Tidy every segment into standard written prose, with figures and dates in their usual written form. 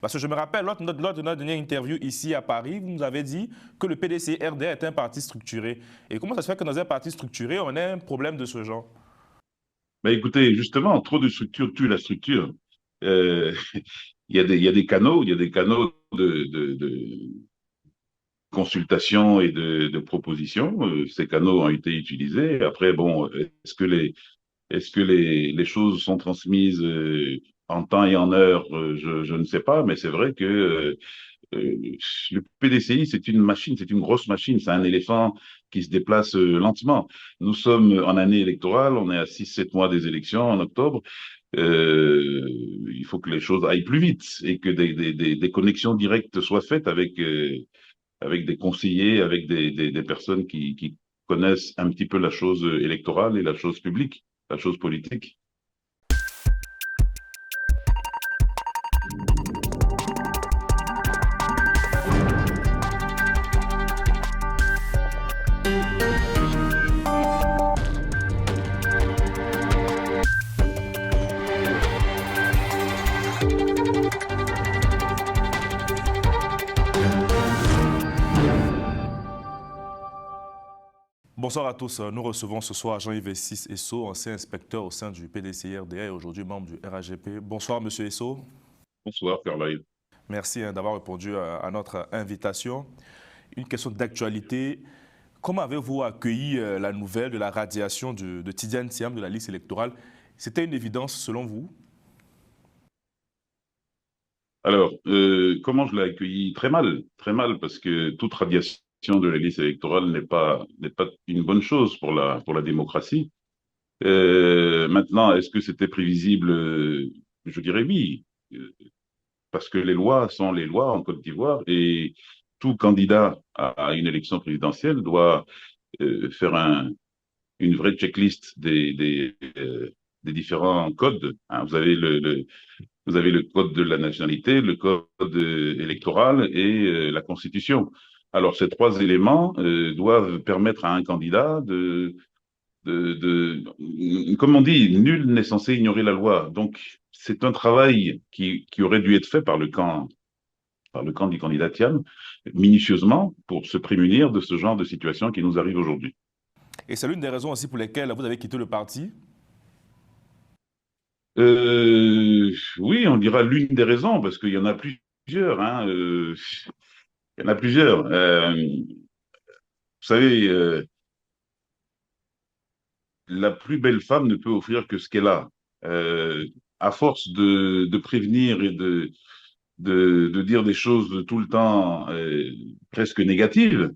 Parce que je me rappelle, lors de notre dernière interview ici à Paris, vous nous avez dit que le PDC-RDA est un parti structuré. Et comment ça se fait que dans un parti structuré, on a un problème de ce genre? Ben écoutez, justement, trop de structure tue la structure. Euh, il y a des canaux, il y a des canaux de consultation et de proposition. Ces canaux ont été utilisés. Après, bon, est-ce que les choses sont transmises en temps et en heure? Je ne sais pas, mais c'est vrai que euh, le PDCI, c'est une machine, c'est une grosse machine, c'est un éléphant qui se déplace lentement. Nous sommes en année électorale, on est à 6, 7 mois des élections en octobre. Il faut que les choses aillent plus vite et que des connexions directes soient faites avec des conseillers, avec des personnes qui connaissent un petit peu la chose électorale et la chose publique, la chose politique. Bonsoir à tous. Nous recevons ce soir Jean-Yves Esso, ancien inspecteur au sein du PDC-RDA et aujourd'hui membre du RAGP. Bonsoir, Monsieur Esso. Bonsoir, Carla. Merci d'avoir répondu à notre invitation. Une question d'actualité. Comment avez-vous accueilli la nouvelle de la radiation de Tidiane Thiam de la liste électorale? C'était une évidence selon vous? Alors, comment je l'ai accueilli? Très mal, parce que toute radiation de la liste électorale n'est pas une bonne chose pour la démocratie. Maintenant, est-ce que c'était prévisible? Je dirais oui, parce que les lois sont les lois en Côte d'Ivoire et tout candidat à une élection présidentielle doit faire une vraie checklist des différents codes, hein. Vous avez le code de la nationalité, le code électoral et la Constitution. Alors, ces trois éléments doivent permettre à un candidat comme on dit, nul n'est censé ignorer la loi. Donc, c'est un travail qui aurait dû être fait par le camp du candidat Thiam, minutieusement, pour se prémunir de ce genre de situation qui nous arrive aujourd'hui. Et c'est l'une des raisons aussi pour lesquelles vous avez quitté le parti. Oui, on dira l'une des raisons, parce qu'il y en a plusieurs, hein, il y en a plusieurs. Vous savez, la plus belle femme ne peut offrir que ce qu'elle a. Euh, à force de prévenir et de dire des choses tout le temps presque négatives,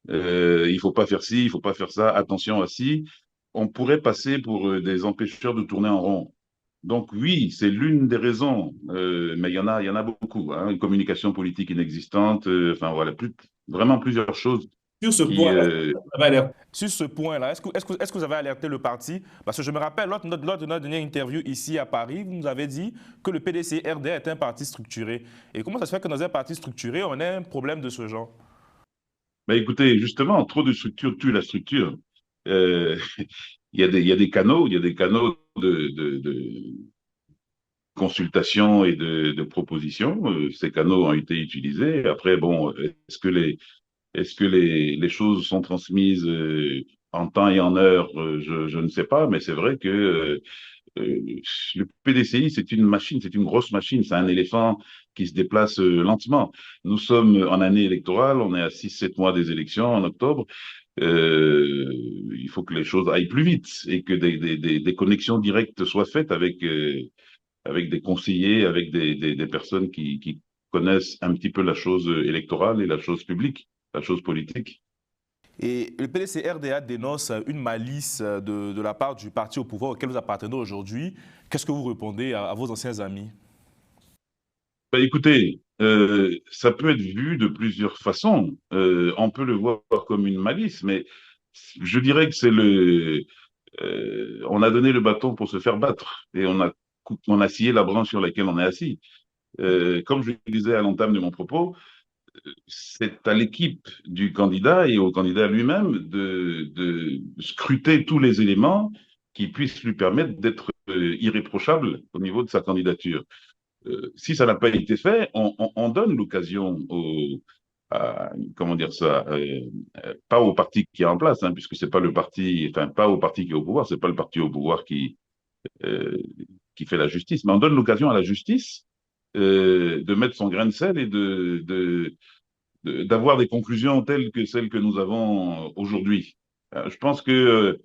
il faut pas faire ci, il faut pas faire ça, attention à ci, on pourrait passer pour des empêcheurs de tourner en rond. Donc oui, c'est l'une des raisons, mais il y en a beaucoup, hein, une communication politique inexistante, enfin voilà, vraiment plusieurs choses Sur ce qui, point, sur ce point-là, est-ce que vous avez alerté le parti? Parce que je me rappelle, lors de notre dernière interview ici à Paris, vous nous avez dit que le PDC-RDA est un parti structuré. Et comment ça se fait que dans un parti structuré, on a un problème de ce genre? bah écoutez, justement, trop de structure tue la structure. Euh, il y a des canaux, il y a des canaux de consultation et de proposition. Ces canaux ont été utilisés. Après, bon, est-ce que les choses sont transmises en temps et en heure? Je ne sais pas, mais c'est vrai que le PDCI, c'est une machine, c'est une grosse machine, c'est un éléphant qui se déplace lentement. Nous sommes en année électorale, on est à 6, 7 mois des élections en octobre. Il faut que les choses aillent plus vite et que des connexions directes soient faites avec des conseillers, avec des personnes qui connaissent un petit peu la chose électorale et la chose publique, la chose politique. Et le PDC-RDA dénonce une malice de la part du parti au pouvoir auquel vous appartenez aujourd'hui. Qu'est-ce que vous répondez à vos anciens amis? Bah, écoutez, ça peut être vu de plusieurs façons. On peut le voir comme une malice, mais je dirais que on a donné le bâton pour se faire battre et on a scié la branche sur laquelle on est assis. Comme je le disais à l'entame de mon propos, c'est à l'équipe du candidat et au candidat lui-même de scruter tous les éléments qui puissent lui permettre d'être irréprochable au niveau de sa candidature. Si ça n'a pas été fait, on donne l'occasion comment dire ça, pas au parti qui est en place, hein, puisque c'est pas le parti, enfin pas au parti qui est au pouvoir, c'est pas le parti au pouvoir euh, qui fait la justice, mais on donne l'occasion à la justice de mettre son grain de sel et d'avoir des conclusions telles que celles que nous avons aujourd'hui. Je pense que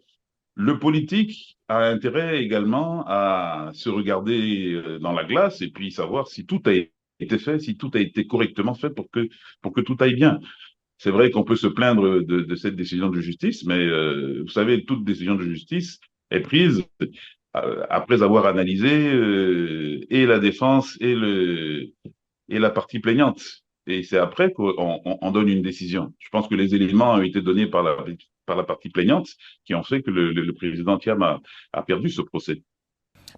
le politique a intérêt également à se regarder dans la glace et puis savoir si tout a été fait, si tout a été correctement fait pour que tout aille bien. C'est vrai qu'on peut se plaindre de cette décision de justice, mais vous savez, toute décision de justice est prise après avoir analysé et la défense et la partie plaignante. Et c'est après qu'on donne une décision. Je pense que les éléments ont été donnés par la partie plaignante qui ont fait que le président Thiam a perdu ce procès.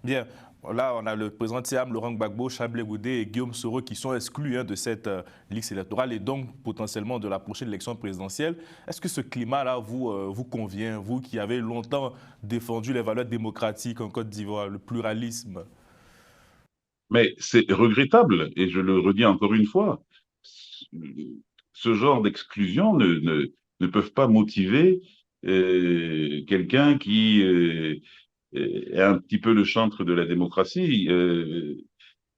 Bien, là, on a le président Thiam, Laurent Gbagbo, Chablé Goudé et Guillaume Soro qui sont exclus de cette liste électorale et donc potentiellement de la prochaine élection présidentielle. Est-ce que ce climat-là vous convient, vous qui avez longtemps défendu les valeurs démocratiques en Côte d'Ivoire, le pluralisme? Mais c'est regrettable, et je le redis encore une fois, ce genre d'exclusion ne peuvent pas motiver quelqu'un qui est un petit peu le chantre de la démocratie.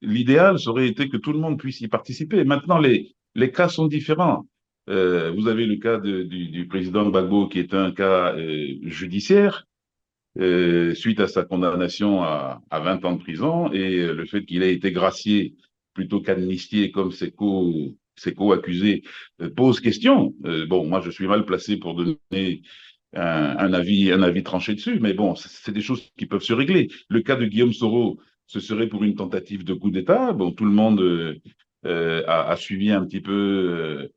L'idéal, ça aurait été que tout le monde puisse y participer. Maintenant, les cas sont différents. Vous avez le cas du président Gbagbo, qui est un cas judiciaire, suite à sa condamnation à 20 ans de prison, et le fait qu'il ait été gracié plutôt qu'amnistié comme ses co-accusés pose question. Bon, moi, je suis mal placé pour donner un avis tranché dessus, mais bon, c'est des choses qui peuvent se régler. Le cas de Guillaume Soro, ce serait pour une tentative de coup d'État. Bon, tout le monde a suivi un petit peu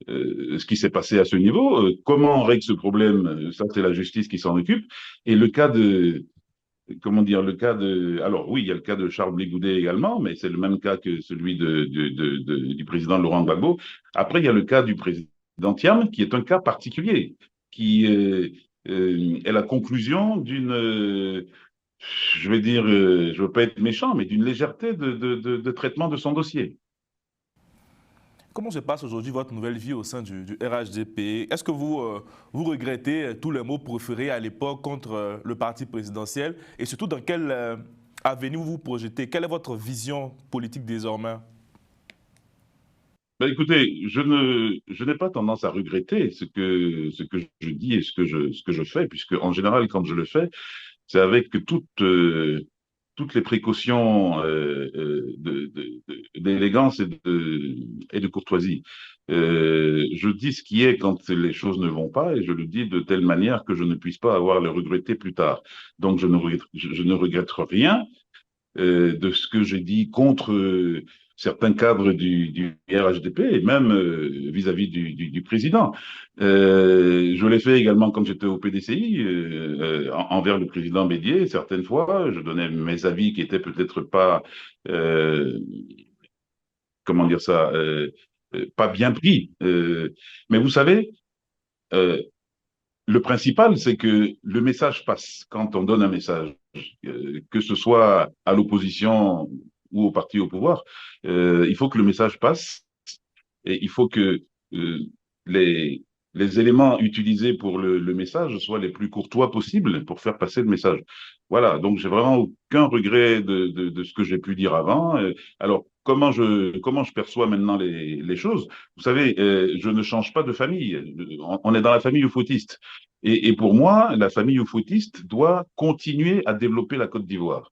ce qui s'est passé à ce niveau. Comment on règle ce problème? Ça, c'est la justice qui s'en occupe. Et le cas de, comment dire, le cas de, alors oui, il y a le cas de Charles Blé Goudet également, mais c'est le même cas que celui du président Laurent Gbagbo. Après, il y a le cas du président Thiam, qui est un cas particulier, qui est la conclusion d'une, je vais dire, je veux pas être méchant, mais d'une légèreté de traitement de son dossier. Comment se passe aujourd'hui votre nouvelle vie au sein du RHDP? Est-ce que vous regrettez tous les mots proférés à l'époque contre le parti présidentiel et surtout dans quel avenir vous vous projetez? Quelle est votre vision politique désormais? Ben, écoutez, je n'ai pas tendance à regretter ce que je dis et ce que je fais, puisque en général, quand je le fais, c'est avec toutes les précautions d'élégance et de courtoisie. Je dis ce qui est quand les choses ne vont pas et je le dis de telle manière que je ne puisse pas avoir à le regretter plus tard. Donc, je ne regrette rien de ce que j'ai dit contre certains cadres du RHDP et même vis-à-vis du président. Je l'ai fait également quand j'étais au PDCI, envers le président Bédier. Certaines fois, je donnais mes avis qui étaient peut-être pas, euh, comment dire ça, pas bien pris. Mais vous savez, euh, le principal, c'est que le message passe quand on donne un message, que ce soit à l'opposition ou au parti au pouvoir. Il faut que le message passe et il faut que euh, les, les éléments utilisés pour le message soient les plus courtois possibles pour faire passer le message. Voilà, donc j'ai vraiment aucun regret de ce que j'ai pu dire avant. Alors, comment je perçois maintenant les choses? Vous savez, je ne change pas de famille. On est dans la famille ufotiste. Et pour moi, la famille ufotiste doit continuer à développer la Côte d'Ivoire.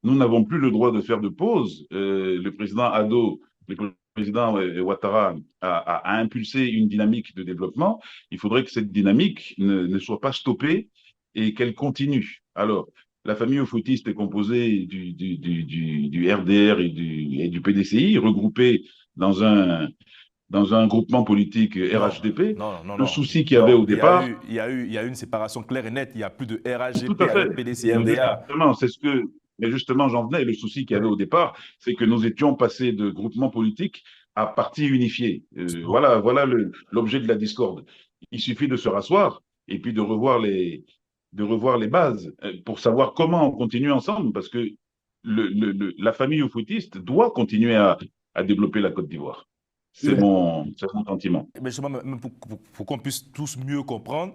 Nous n'avons plus le droit de faire de pause. Le président Ado, le président Ouattara a impulsé une dynamique de développement. Il faudrait que cette dynamique ne soit pas stoppée et qu'elle continue. Alors, la famille euphoutiste est composée du RDR et du PDCI, regroupés dans dans un groupement politique Non, RHDP. non, non, Le non, souci qu'il y avait non. au départ, Il y a eu une séparation claire et nette. Il n'y a plus de tout RHGP à fait. avec PDC-RDA. Justement, mais justement, j'en venais. Le souci qu'il y avait au départ, c'est que nous étions passés de groupements politiques à partis unifiés. Voilà l'objet de la discorde. Il suffit de se rasseoir et puis de revoir les bases pour savoir comment on continue ensemble, parce que la famille oufouetiste doit continuer à développer la Côte d'Ivoire. C'est mon sentiment. Mais justement, même pour qu'on puisse tous mieux comprendre,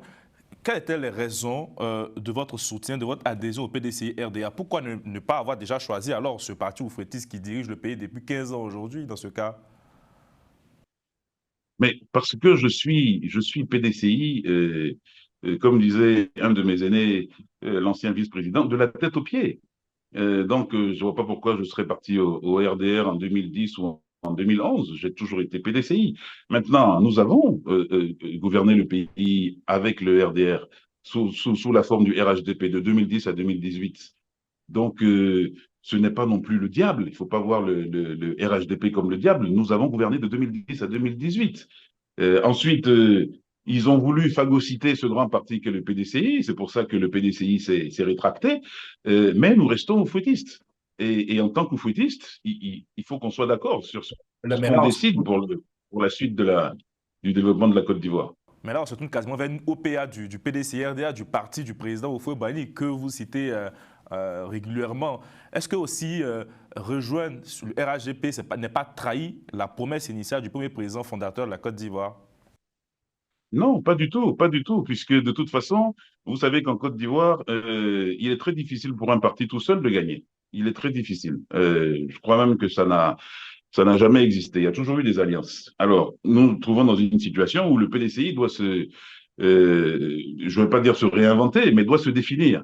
quelles étaient les raisons de votre soutien, de votre adhésion au PDCI-RDA? Pourquoi ne pas avoir déjà choisi alors ce parti oufouettiste qui dirige le pays depuis 15 ans aujourd'hui, dans ce cas? Mais parce que je suis PDCI, comme disait un de mes aînés, l'ancien vice-président, de la tête aux pieds. Donc, je vois pas pourquoi je serais parti au RDR en 2010 ou en 2011. J'ai toujours été PDCI. Maintenant, nous avons gouverné le pays avec le RDR sous la forme du RHDP de 2010 à 2018. Donc, ce n'est pas non plus le diable. Il ne faut pas voir le RHDP comme le diable. Nous avons gouverné de 2010 à 2018. Ensuite, ils ont voulu phagocyter ce grand parti qu'est le PDCI. C'est pour ça que le PDCI s'est rétracté. Mais nous restons fouettistes. Et en tant que fouettistes, il faut qu'on soit d'accord sur ce Mais qu'on là, décide pour la suite du développement de la Côte d'Ivoire. on se tourne quasiment vers une OPA du PDCI-RDA, du parti du président Houphouët-Boigny, que vous citez régulièrement. Est-ce que aussi rejoindre le RHDP n'est pas trahi la promesse initiale du premier président fondateur de la Côte d'Ivoire? Non, pas du tout, pas du tout, puisque de toute façon, vous savez qu'en Côte d'Ivoire, il est très difficile pour un parti tout seul de gagner. Il est très difficile. Je crois même que ça n'a jamais existé. Il y a toujours eu des alliances. Alors, nous nous trouvons dans une situation où le PDCI doit je ne veux pas dire se réinventer, mais doit se définir.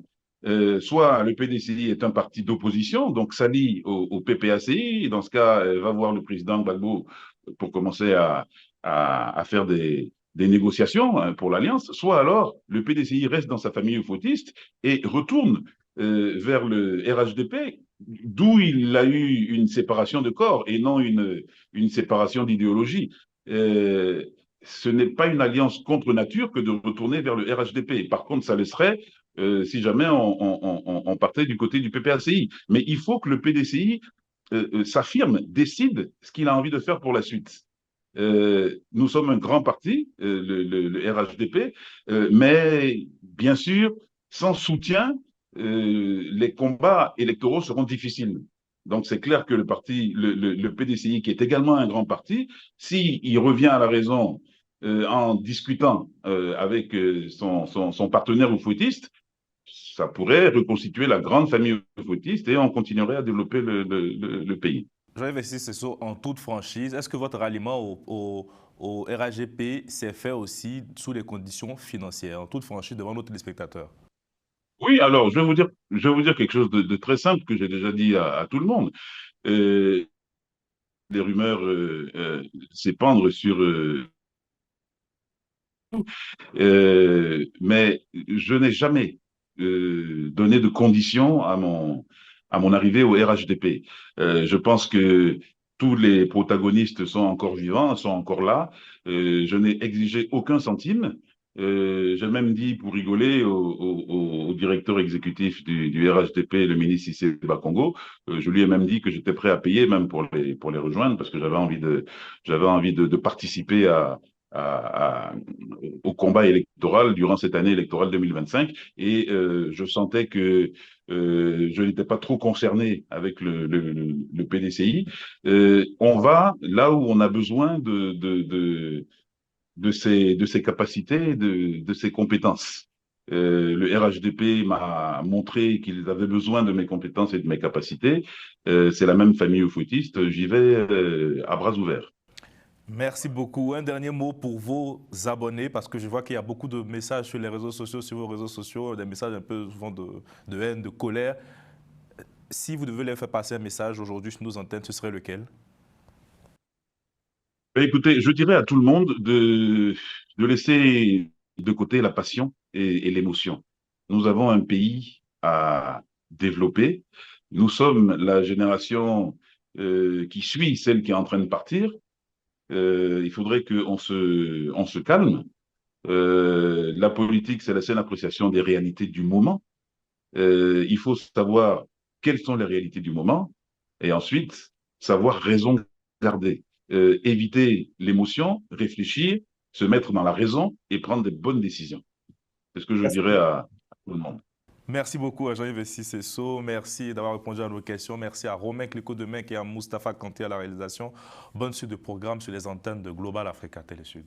Soit le PDCI est un parti d'opposition, donc s'allie au PPACI, et dans ce cas, va voir le président Gbagbo pour commencer à faire des négociations hein, pour l'alliance, soit alors le PDCI reste dans sa famille euphoutiste et retourne vers le RHDP, d'où il a eu une séparation de corps et non une séparation d'idéologie. Ce n'est pas une alliance contre nature que de retourner vers le RHDP. Par contre, ça laisserait si jamais on partait du côté du PPACI. Mais il faut que le PDCI s'affirme, décide ce qu'il a envie de faire pour la suite. Nous sommes un grand parti, le RHDP, mais bien sûr, sans soutien, les combats électoraux seront difficiles. Donc c'est clair que le PDCI, qui est également un grand parti, s'il revient à la raison en discutant avec son partenaire oufouettiste, ça pourrait reconstituer la grande famille oufouettiste et on continuerait à développer le pays. Jean-Yves Sissoko, en toute franchise, est-ce que votre ralliement au RHGP s'est fait aussi sous les conditions financières, en toute franchise devant nos téléspectateurs? Oui, alors je vais vous dire quelque chose de très simple que j'ai déjà dit à tout le monde. Euh, les rumeurs s'épandent sur mais je n'ai jamais donné de conditions à mon arrivée au RHDP. Je pense que tous les protagonistes sont encore vivants, sont encore là. Je n'ai exigé aucun centime. J'ai même dit, pour rigoler, au directeur exécutif du RHDP, le ministre Cissé Bakongo, je lui ai même dit que j'étais prêt à payer, même pour les rejoindre, parce que j'avais envie de participer à, au combat électoral durant cette année électorale 2025 et je sentais que je n'étais pas trop concerné avec le PDCI. On va là où on a besoin de ses capacités, de ses compétences. Le RHDP m'a montré qu'ils avaient besoin de mes compétences et de mes capacités. C'est la même famille euphoutiste. J'y vais à bras ouverts. Merci beaucoup. Un dernier mot pour vos abonnés, parce que je vois qu'il y a beaucoup de messages sur les réseaux sociaux, sur vos réseaux sociaux, des messages un peu souvent de haine, de colère. Si vous devez leur faire passer un message aujourd'hui sur nos antennes, ce serait lequel? Ben, écoutez, je dirais à tout le monde de laisser de côté la passion et l'émotion. Nous avons un pays à développer. Nous sommes la génération qui suit celle qui est en train de partir. Il faudrait on se calme. La politique, c'est la seule appréciation des réalités du moment. Il faut savoir quelles sont les réalités du moment et ensuite savoir raison garder, éviter l'émotion, réfléchir, se mettre dans la raison et prendre des bonnes décisions. C'est ce que je dirais à tout le monde. Merci beaucoup à Jean-Yves Sissesso. Merci d'avoir répondu à nos questions. Merci à Romain Clicot-Demec et à Moustapha Kanté à la réalisation. Bonne suite de programme sur les antennes de Global Africa Télé Sud.